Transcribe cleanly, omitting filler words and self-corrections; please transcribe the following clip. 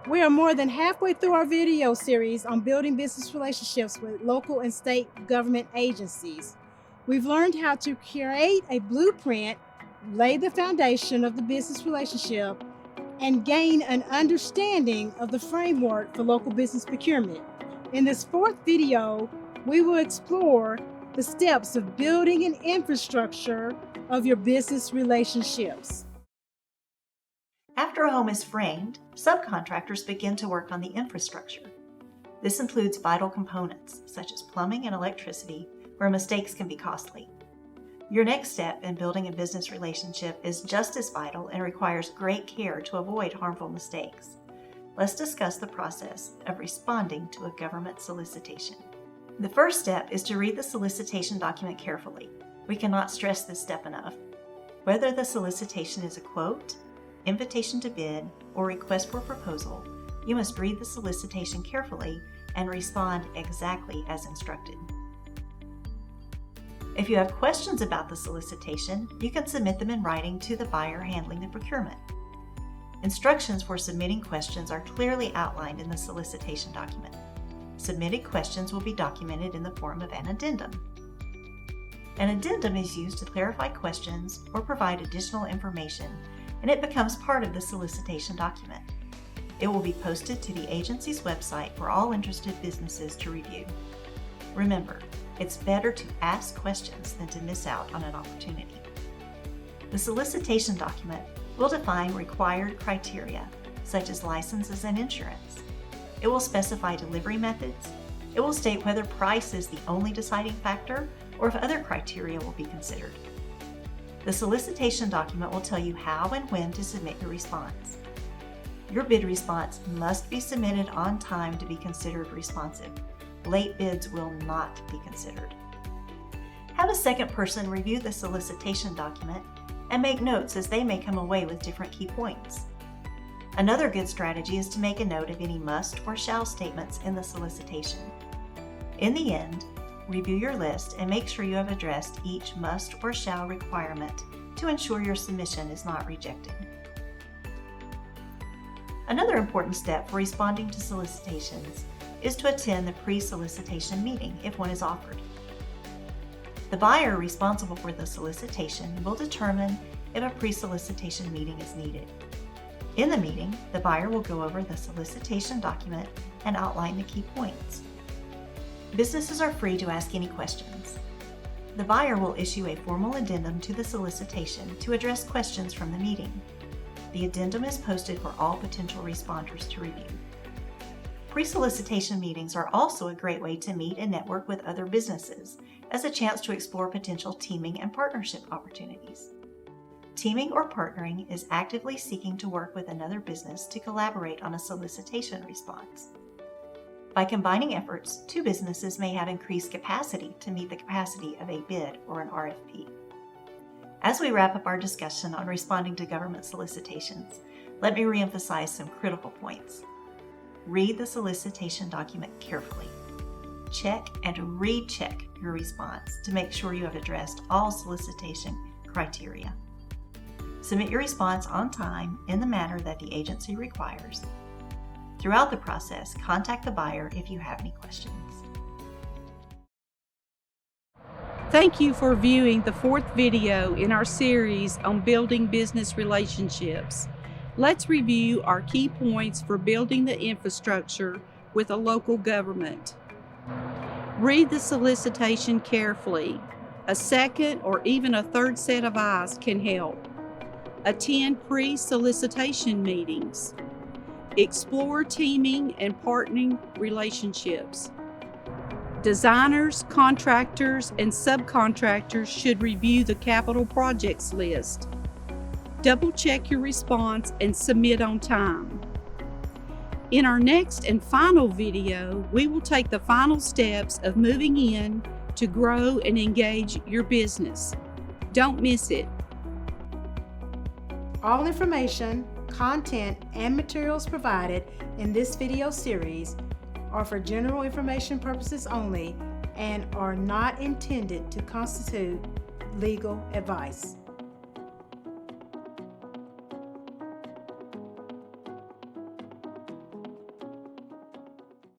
We are more than halfway through our video series on building business relationships with local and state government agencies. We've learned how to create a blueprint, lay the foundation of the business relationship, and gain an understanding of the framework for local business procurement. In this fourth video, we will explore the steps of building an infrastructure of your business relationships. After a home is framed, subcontractors begin to work on the infrastructure. This includes vital components, such as plumbing and electricity, where mistakes can be costly. Your next step in building a business relationship is just as vital and requires great care to avoid harmful mistakes. Let's discuss the process of responding to a government solicitation. The first step is to read the solicitation document carefully. We cannot stress this step enough. Whether the solicitation is a quote, invitation to bid, or request for proposal, you must read the solicitation carefully and respond exactly as instructed. If you have questions about the solicitation, you can submit them in writing to the buyer handling the procurement. Instructions for submitting questions are clearly outlined in the solicitation document. Submitted questions will be documented in the form of an addendum. An addendum is used to clarify questions or provide additional information, and it becomes part of the solicitation document. It will be posted to the agency's website for all interested businesses to review. Remember, it's better to ask questions than to miss out on an opportunity. The solicitation document will define required criteria, such as licenses and insurance. It will specify delivery methods. It will state whether price is the only deciding factor or if other criteria will be considered. The solicitation document will tell you how and when to submit your response. Your bid response must be submitted on time to be considered responsive. Late bids will not be considered. Have a second person review the solicitation document and make notes, as they may come away with different key points. Another good strategy is to make a note of any must or shall statements in the solicitation. In the end, review your list and make sure you have addressed each must or shall requirement to ensure your submission is not rejected. Another important step for responding to solicitations is to attend the pre-solicitation meeting if one is offered. The buyer responsible for the solicitation will determine if a pre-solicitation meeting is needed. In the meeting, the buyer will go over the solicitation document and outline the key points. Businesses are free to ask any questions. The buyer will issue a formal addendum to the solicitation to address questions from the meeting. The addendum is posted for all potential responders to review. Pre-solicitation meetings are also a great way to meet and network with other businesses, as a chance to explore potential teaming and partnership opportunities. Teaming or partnering is actively seeking to work with another business to collaborate on a solicitation response. By combining efforts, two businesses may have increased capacity to meet the capacity of a bid or an RFP. As we wrap up our discussion on responding to government solicitations, let me reemphasize some critical points. Read the solicitation document carefully. Check and recheck your response to make sure you have addressed all solicitation criteria. Submit your response on time in the manner that the agency requires. Throughout the process, contact the buyer if you have any questions. Thank you for viewing the fourth video in our series on building business relationships. Let's review our key points for building the infrastructure with a local government. Read the solicitation carefully. A second or even a third set of eyes can help. Attend pre-solicitation meetings. Explore teaming and partnering relationships. Designers, contractors, and subcontractors should review the capital projects list. Double-check your response and submit on time. In our next and final video, we will take the final steps of moving in to grow and engage your business. Don't miss it. All information, content, and materials provided in this video series are for general information purposes only and are not intended to constitute legal advice.